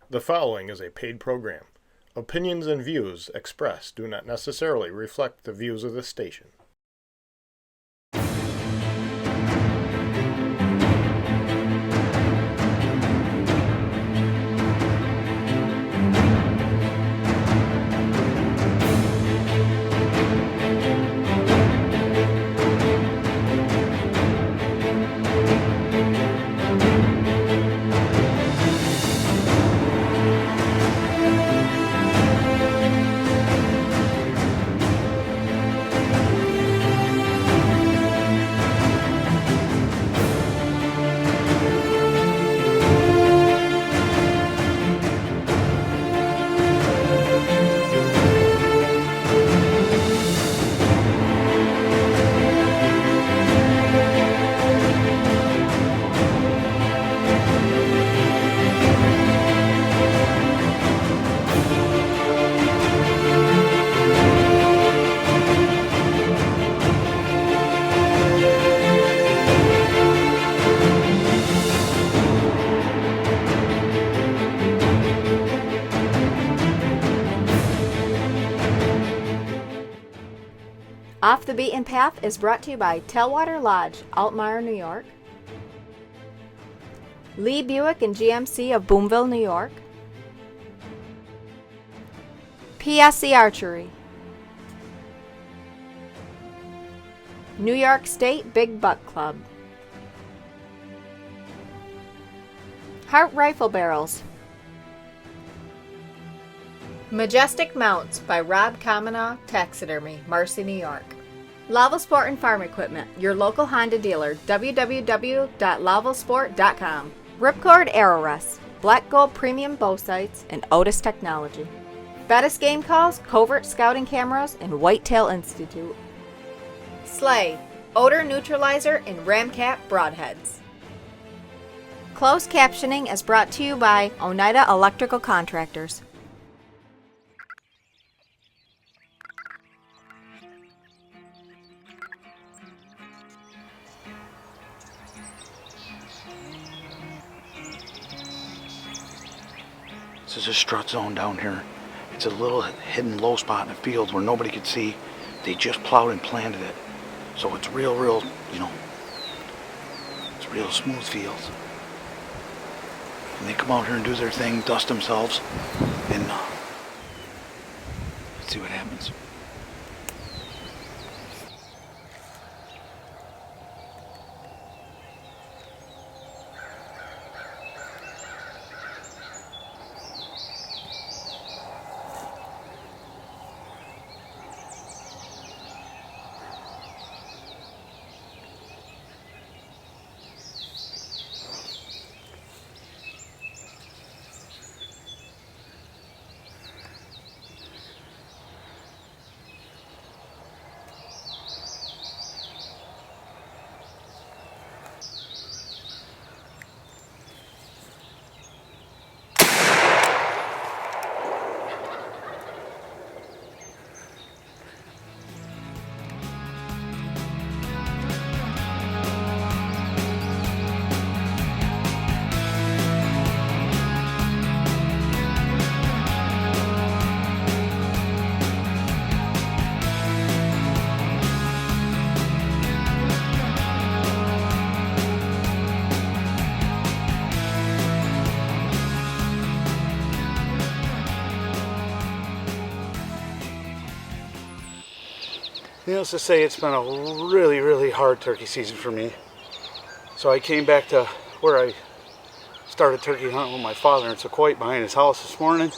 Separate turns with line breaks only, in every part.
The following is a paid program. Opinions and views expressed do not necessarily reflect the views of this station.
Off the Beaten Path is brought to you by Tailwater Lodge, Altmaier, New York. Lee Buick and GMC of Boomville, New York. PSC Archery. New York State Big Buck Club. Hart Rifle Barrels. Majestic Mounts by Rob Kamenow Taxidermy, Marcy, New York. Laval Sport and Farm Equipment, your local Honda dealer, www.lavalsport.com. Ripcord Arrow Rests, Black Gold Premium Bow Sights, and Otis Technology. Bettis Game Calls, Covert Scouting Cameras, and Whitetail Institute. Slay, Odor Neutralizer and RAMCAT Broadheads. Closed captioning is brought to you by Oneida Electrical Contractors.
This is a strut zone down here. It's a little hidden low spot in the fields where nobody could see. They just plowed and planted it. So it's real, it's real smooth fields. And they come out here and do their thing, dust themselves, and let's see what happens. Needless to say, it's been a really hard turkey season for me. So I came back to where I started turkey hunting with my father in Sequoia behind his house this morning.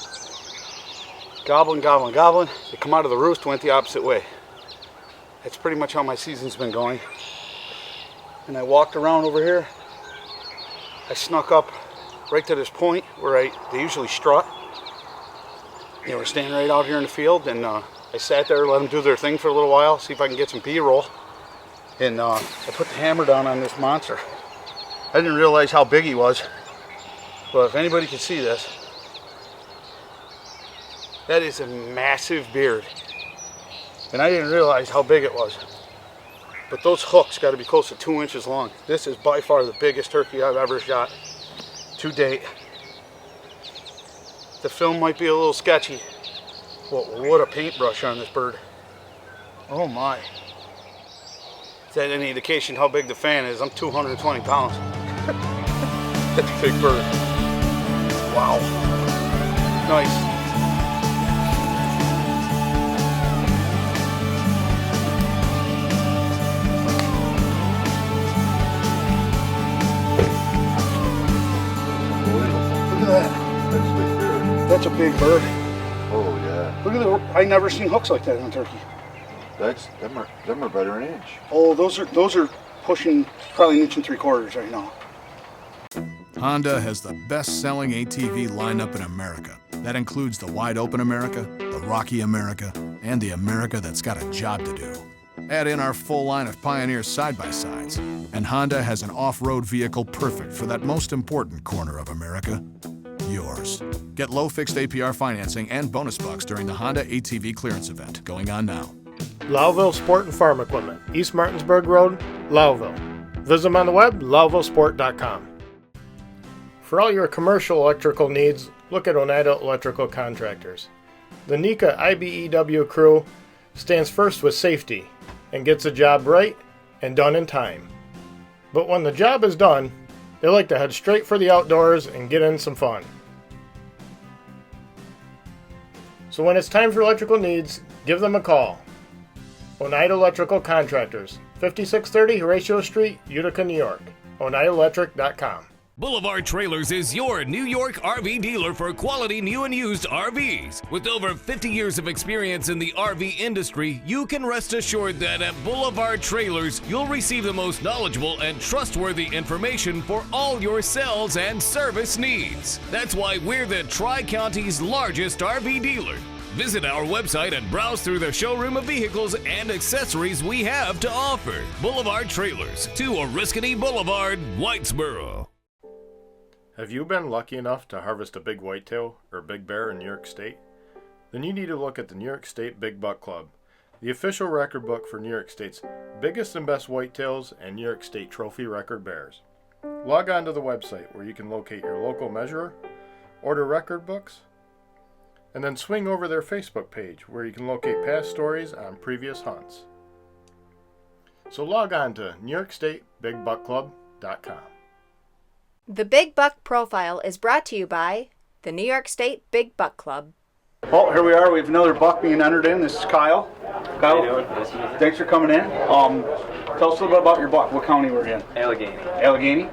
Gobbling. They come out of the roost, went the opposite way. That's pretty much how my season's been going. And I walked around over here. I snuck up right to this point where they usually strut. They were standing right out here in the field, and I sat there, let them do their thing for a little while, see if I can get some B-roll. And I put the hammer down on this monster. I didn't realize how big he was. But if anybody can see this, that is a massive beard. And I didn't realize how big it was. But those hooks got to be close to 2 inches long. This is by far the biggest turkey I've ever shot to date. The film might be a little sketchy. What a paintbrush on this bird. Oh my. Is that any indication how big the fan is? I'm 220 pounds. That's a big bird. Wow. Nice. Look at that. That's a big bird.
Oh yeah.
Look at the. I never seen hooks like that on turkey.
Them are better than an inch.
Oh, those are pushing probably 1 3/4 right now.
Honda has the best-selling ATV lineup in America. That includes the wide-open America, the rocky America, and the America that's got a job to do. Add in our full line of Pioneer side-by-sides, and Honda has an off-road vehicle perfect for that most important corner of America, yours. Get low fixed APR financing and bonus bucks during the Honda ATV clearance event going on now.
Lowville Sport and Farm Equipment, East Martinsburg Road, Lowville. Visit them on the web, lowvillesport.com. For all your commercial electrical needs, look at Oneida Electrical Contractors. The NECA IBEW crew stands first with safety and gets the job right and done in time. But when the job is done, they like to head straight for the outdoors and get in some fun. So when it's time for electrical needs, give them a call. Oneida Electrical Contractors, 5630 Horatio Street, Utica, New York. OneidaElectric.com.
Boulevard Trailers is your New York RV dealer for quality new and used RVs. With over 50 years of experience in the RV industry, you can rest assured that at Boulevard Trailers, you'll receive the most knowledgeable and trustworthy information for all your sales and service needs. That's why we're the Tri-County's largest RV dealer. Visit our website and browse through the showroom of vehicles and accessories we have to offer. Boulevard Trailers, 2 Oriskany Boulevard, Whitesboro.
Have you been lucky enough to harvest a big whitetail or big bear in New York State? Then you need to look at the New York State Big Buck Club, the official record book for New York State's biggest and best whitetails and New York State trophy record bears. Log on to the website where you can locate your local measurer, order record books, and then swing over their Facebook page where you can locate past stories on previous hunts. So log on to NewYorkStateBigBuckClub.com.
The Big Buck Profile is brought to you by the New York State Big Buck Club.
Oh, here we are. We have another buck being entered in. This is Kyle. Kyle, thanks for coming in. Tell us a little bit about your buck. What county we're in?
Allegheny.
Allegheny.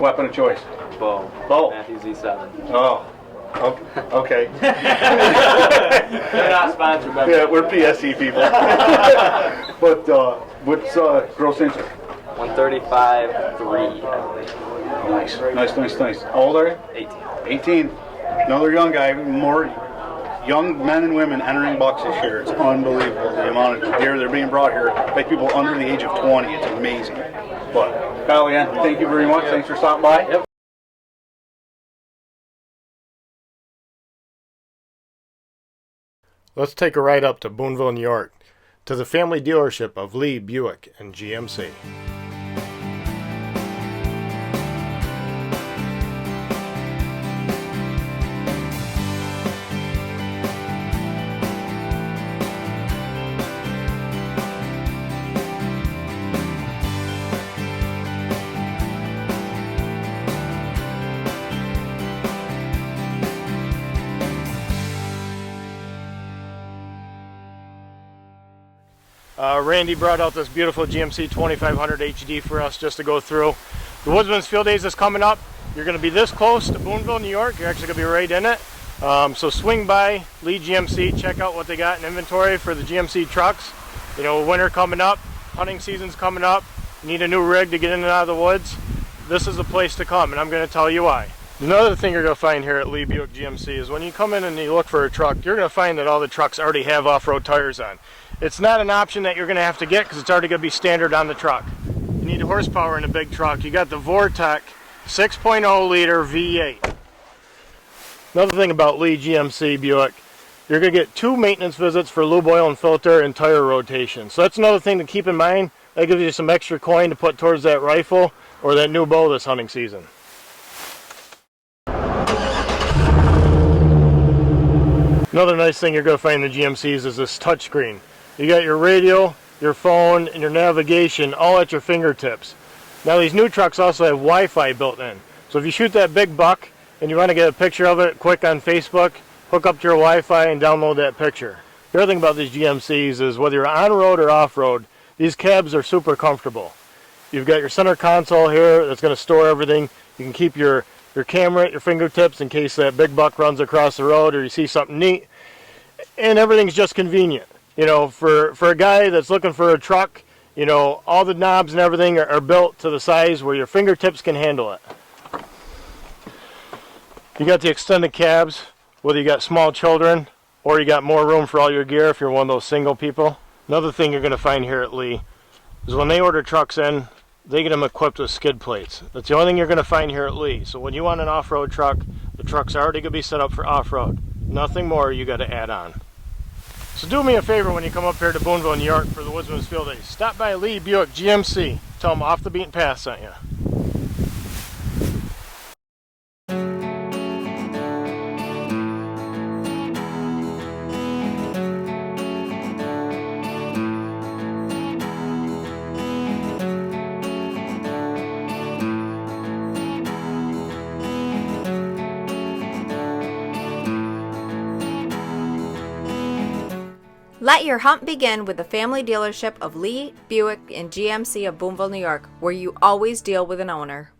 Weapon of choice.
Bow.
Bow.
Matthew Z7.
Oh. Okay.
They're not sponsored by
Yeah, we're PSC people. But what's gross interest?
135.3, I believe.
Nice. How old are you?
18.
18. Another young guy. More young men and women entering bucks this year. It's unbelievable the amount of deer that are being brought here by people under the age of 20. It's amazing. But Kyle, again, thank you very much. Thanks for stopping by.
Yep.
Let's take a ride up to Boonville, New York, to the family dealership of Lee, Buick, and GMC. Randy brought out this beautiful GMC 2500 HD for us just to go through. The Woodsman's Field Days is coming up. You're going to be this close to Boonville, New York. You're actually going to be right in it. So swing by Lee GMC, check out what they got in inventory for the GMC trucks. You know, winter coming up, hunting season's coming up. You need a new rig to get in and out of the woods. This is the place to come, and I'm going to tell you why. Another thing you're going to find here at Lee Buick GMC is when you come in and you look for a truck, you're going to find that all the trucks already have off-road tires on. It's not an option that you're going to have to get because it's already going to be standard on the truck. You need horsepower in a big truck. You got the Vortec 6.0 liter V8. Another thing about Lee GMC Buick, you're going to get 2 maintenance visits for lube oil and filter and tire rotation. So that's another thing to keep in mind. That gives you some extra coin to put towards that rifle or that new bow this hunting season. Another nice thing you're going to find in the GMCs is this touchscreen. You got your radio, your phone, and your navigation all at your fingertips. Now these new trucks also have Wi-Fi built in. So if you shoot that big buck and you want to get a picture of it quick on Facebook, hook up to your Wi-Fi and download that picture. The other thing about these GMCs is whether you're on-road or off-road, these cabs are super comfortable. You've got your center console here that's going to store everything. You can keep your camera at your fingertips in case that big buck runs across the road or you see something neat. And everything's just convenient. You know, for a guy that's looking for a truck, you know, all the knobs and everything are built to the size where your fingertips can handle it. You got the extended cabs, whether you got small children or you got more room for all your gear if you're one of those single people. Another thing you're going to find here at Lee is when they order trucks in, they get them equipped with skid plates. That's the only thing you're going to find here at Lee. So when you want an off-road truck, the truck's already going to be set up for off-road. Nothing more you got to add on. So do me a favor when you come up here to Boonville, New York for the Woodsman's Field Days. Stop by Lee Buick GMC. Tell them Off the Beaten Path sent you.
Let your hunt begin with the family dealership of Lee, Buick, and GMC of Boonville, New York, where you always deal with an owner.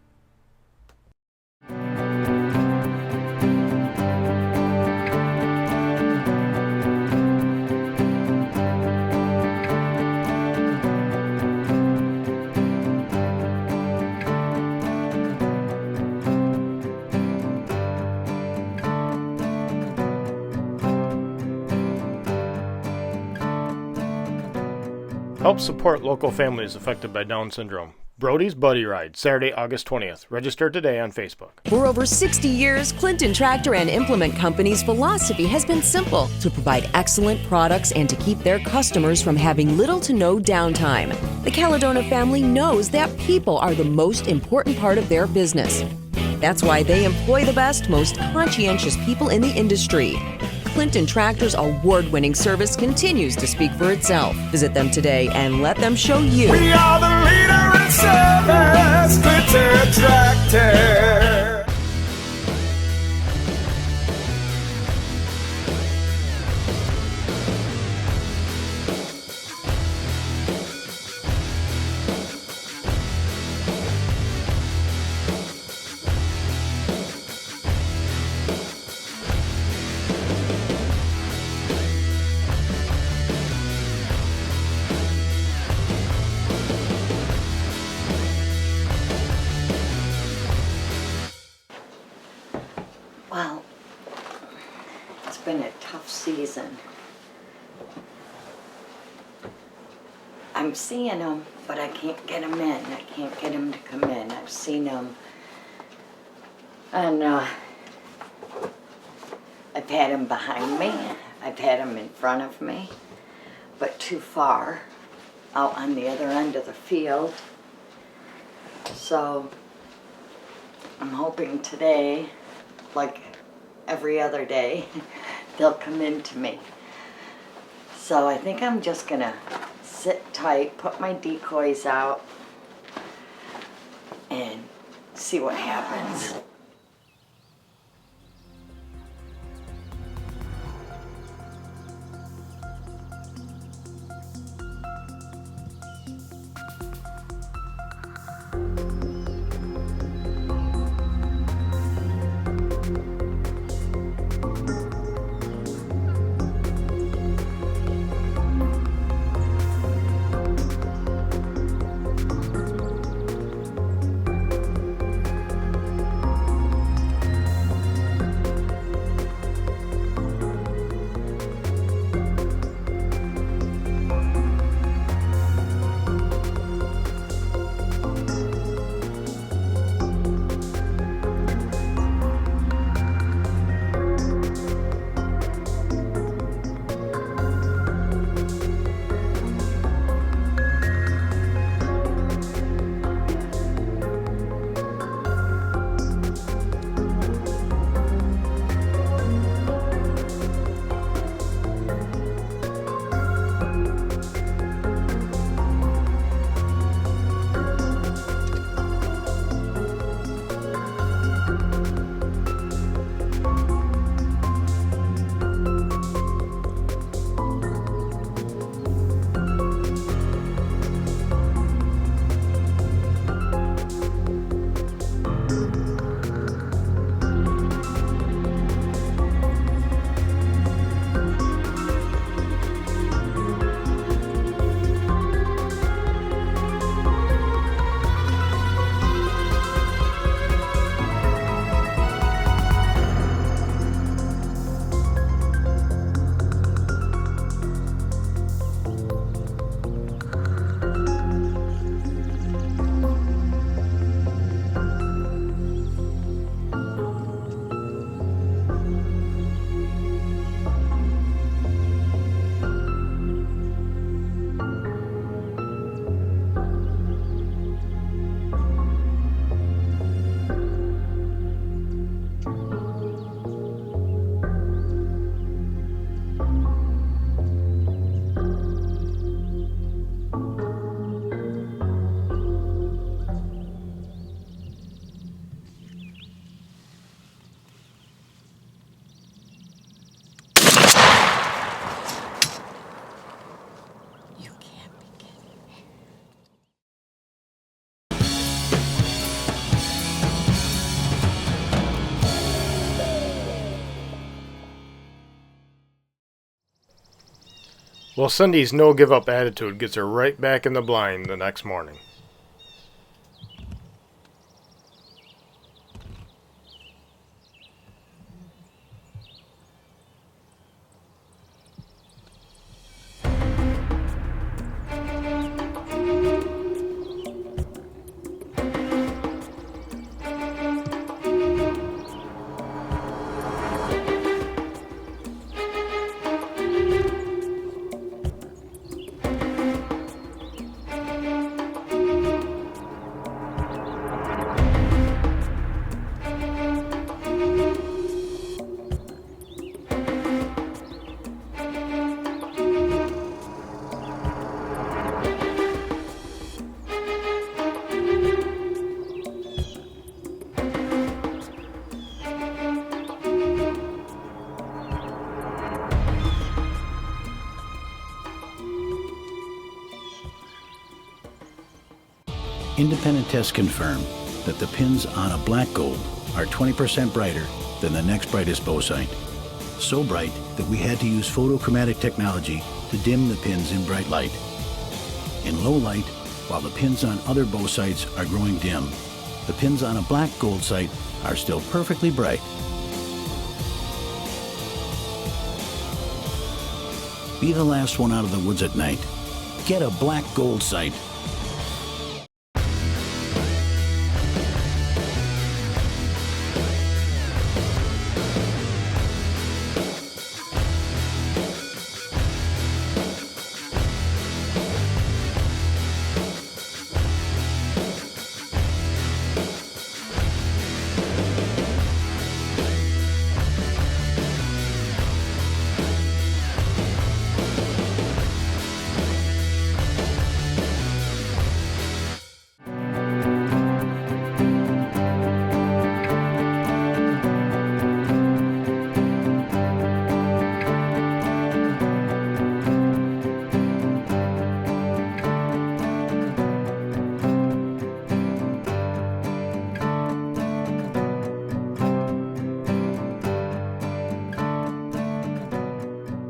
Help support local families affected by Down syndrome. Brody's Buddy Ride, Saturday, August 20th. Register today on Facebook.
For over 60 years, Clinton Tractor and Implement Company's philosophy has been simple: to provide excellent products and to keep their customers from having little to no downtime. The Caledona family knows that people are the most important part of their business. That's why they employ the best, most conscientious people in the industry. Clinton Tractor's award-winning service continues to speak for itself. Visit them today and let them show you.
We are the leader in service, Clinton Tractor.
Well, it's been a tough season. I'm seeing them, but I can't get them in. I can't get them to come in. I've seen them, and I've had them behind me. I've had them in front of me, but too far out on the other end of the field. So I'm hoping today, like every other day, they'll come into me. So I think I'm just gonna sit tight, put my decoys out, and see what happens.
Well, Cindy's no give up attitude gets her right back in the blind the next morning.
Independent tests confirm that the pins on a black gold are 20% brighter than the next brightest bow sight. So bright that we had to use photochromatic technology to dim the pins in bright light. In low light, while the pins on other bow sights are growing dim, the pins on a black gold sight are still perfectly bright. Be the last one out of the woods at night. Get a black gold sight.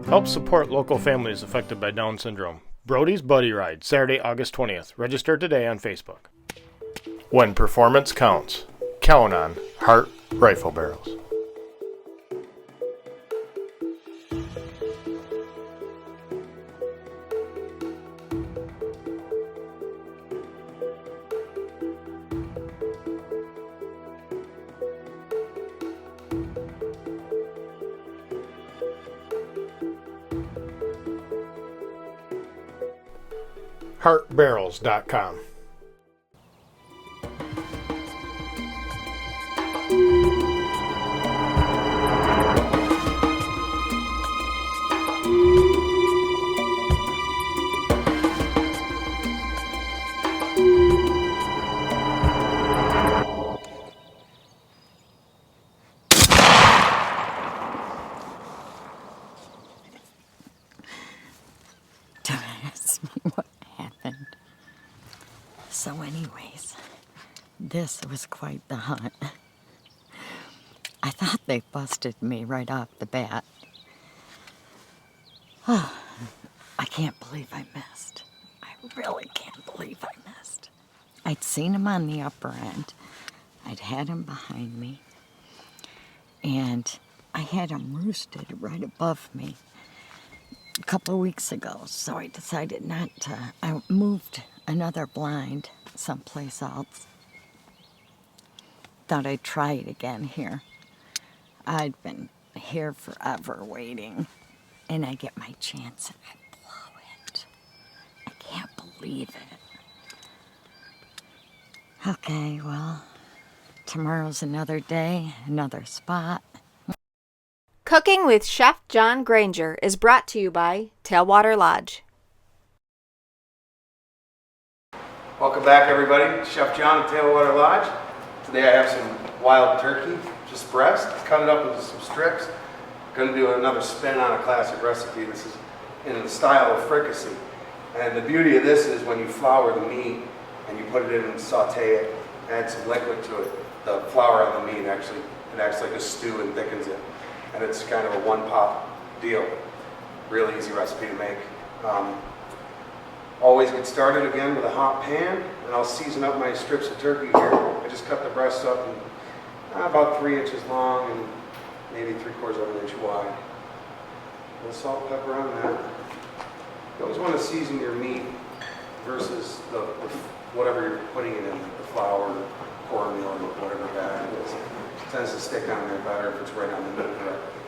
Help support local families affected by Down syndrome. Brody's Buddy Ride, Saturday, August 20th. Register today on Facebook. When performance counts, count on Hart Rifle Barrels. HeartBarrels.com.
Don't ask me what happened. So anyways, this was quite the hunt. I thought they busted me right off the bat. Oh, I can't believe I missed. I really can't believe I missed. I'd seen him on the upper end. I'd had him behind me. And I had him roosted right above me a couple of weeks ago, so I decided not to. I moved another blind someplace else. Thought I'd try it again here. I'd been here forever waiting, and I get my chance and I blow it. I can't believe it. Okay, well, tomorrow's another day, another spot.
Cooking with Chef John Granger is brought to you by Tailwater Lodge.
Welcome back, everybody. Chef John at Tailwater Lodge. Today I have some wild turkey, just breast. Cut it up into some strips. Going to do another spin on a classic recipe. This is in the style of fricassee. And the beauty of this is when you flour the meat and you put it in and saute it, add some liquid to it, the flour on the meat actually, it acts like a stew and thickens it. And it's kind of a one-pot deal. Real easy recipe to make. Always get started again with a hot pan, and I'll season up my strips of turkey here. I just cut the breasts up in about 3 inches long and maybe 3/4 of an inch wide. A little salt, pepper on that. You always want to season your meat versus the whatever you're putting it in, the flour, the cornmeal, or whatever bag it is. It tends to stick on there better if it's right on the meat correctly.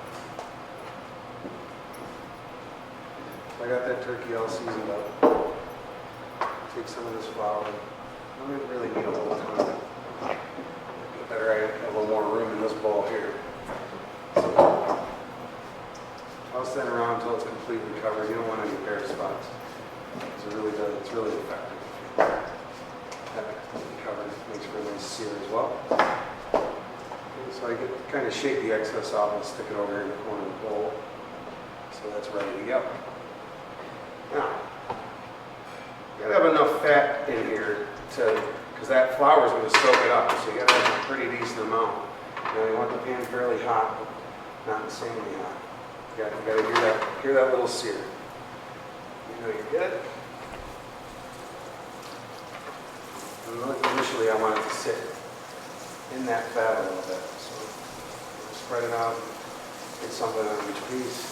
So I got that turkey all seasoned up. Take some of this flour. I don't really need a little ton. Better I have a little more room in this bowl here. So toss that around until it's completely covered. You don't want any bare spots. It's really effective. Have it completely covered. Makes for a nice sear as well. Okay, so I kind of shake the excess off and stick it over in the corner of the bowl. So that's ready to go. Now, you gotta have enough fat in here because that flour is going to soak it up. So you gotta have a pretty decent amount. Now you want the pan fairly hot, but not insanely hot. You gotta hear that little sear. You know you're good. And initially I want it to sit in that fat a little bit. So spread it out, get something on each piece.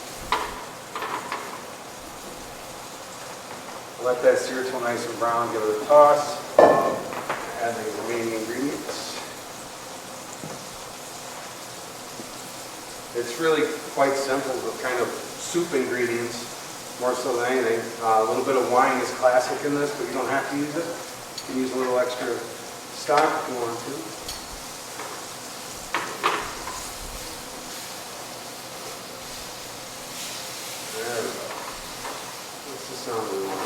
Let that sear till nice and brown, give it a toss. Add the remaining ingredients. It's really quite simple, the kind of soup ingredients, more so than anything. A little bit of wine is classic in this, but you don't have to use it. You can use a little extra stock if you want to. There we go. That's the sound we want.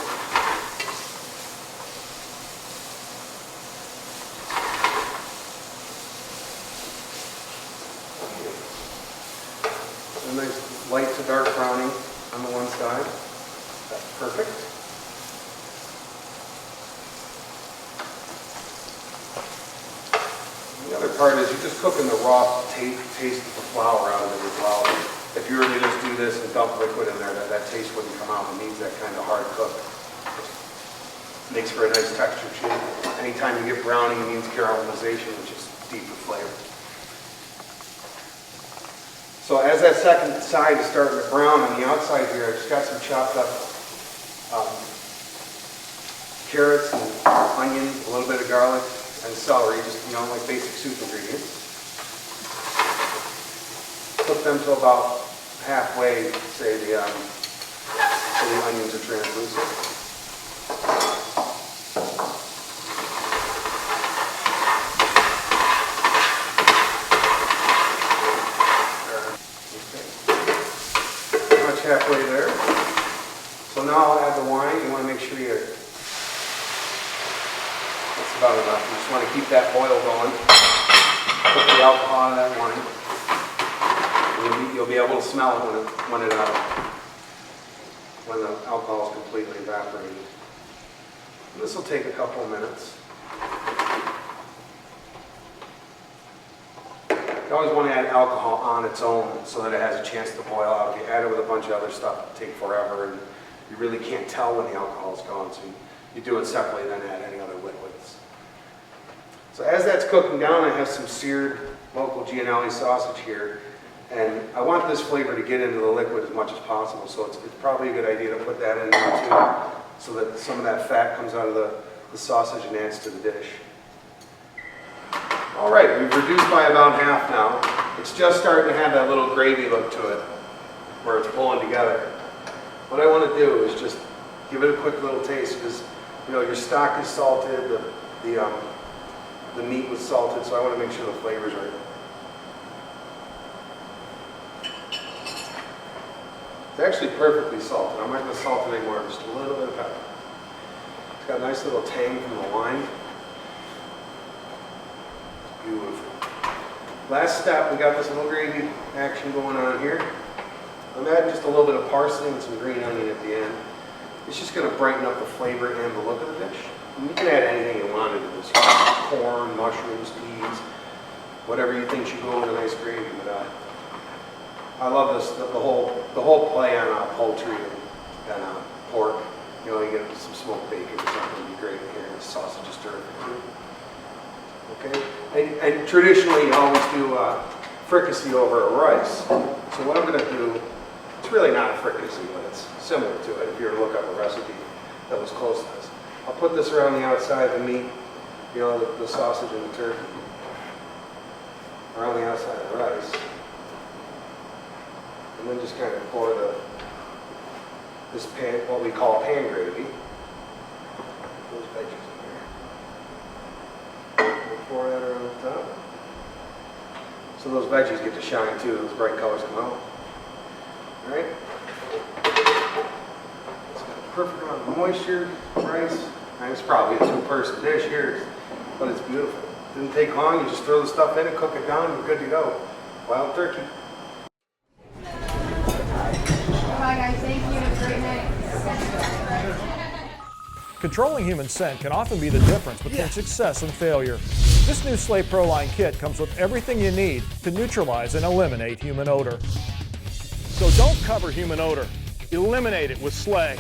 A nice light to dark browning on the one side. That's perfect. And the other part is you're just cooking the raw taste of the flour out of it as well. If you were to just do this and dump liquid in there, that taste wouldn't come out. It needs that kind of hard cook. Makes for a nice texture too. Anytime you get browning, it means caramelization, which is deeper flavor. So as that second side is starting to brown on the outside here, I've just got some chopped up carrots and onion, a little bit of garlic, and celery, just like basic soup ingredients. Cook them to about halfway, say the onions are translucent. Halfway there. So now I'll add the wine. You want to make sure that's about enough. You just want to keep that boil going. Put the alcohol out of that wine. And you'll be able to smell it when the alcohol is completely evaporated. And this will take a couple of minutes. You always want to add alcohol on its own so that it has a chance to boil out. If you add it with a bunch of other stuff, it'll take forever, and you really can't tell when the alcohol's gone. So you do it separately, then add any other liquids. So as that's cooking down, I have some seared local Gianelli sausage here, and I want this flavor to get into the liquid as much as possible. So it's probably a good idea to put that in there too, so that some of that fat comes out of the sausage and adds to the dish. All right, we've reduced by about half now. It's just starting to have that little gravy look to it, where it's pulling together. What I want to do is just give it a quick little taste, because your stock is salted, the meat was salted, so I want to make sure the flavor's right. It's actually perfectly salted. I'm not going to salt it anymore, just a little bit of pepper. It's got a nice little tang from the wine. Beautiful. Last step, we got this little gravy action going on here. I'm adding just a little bit of parsley and some green onion at the end. It's just going to brighten up the flavor and the look of the dish. And you can add anything you want into this. Corn, mushrooms, peas, whatever you think should go in a nice gravy. But I love this, the whole play on poultry and
pork, you know, you get some smoked bacon or something would be great in here. The sausage is terrific too. Okay, and traditionally you always do fricassee over a rice. So what I'm going to do, it's really not a fricassee, but it's similar to it if you were to look up a recipe that was close to this. I'll put this around the outside of the meat, you know, the sausage and the turkey, around the outside of the rice. And then just kind of pour this pan, what we call pan gravy. Those veggies in here. We'll pour that around the top. So those veggies get to shine too, those bright colors come out. Alright? It's got a perfect amount of moisture, rice. And it's probably a two-person dish here, but it's beautiful. Didn't take long, you just throw the stuff in and cook it down, you're good to go. Wild turkey.
Bye guys, thank you. Have a great night.
Controlling human scent can often be the difference between success and failure. This new Slay Proline kit comes with everything you need to neutralize and eliminate human odor.
So don't cover human odor. Eliminate it with Slay.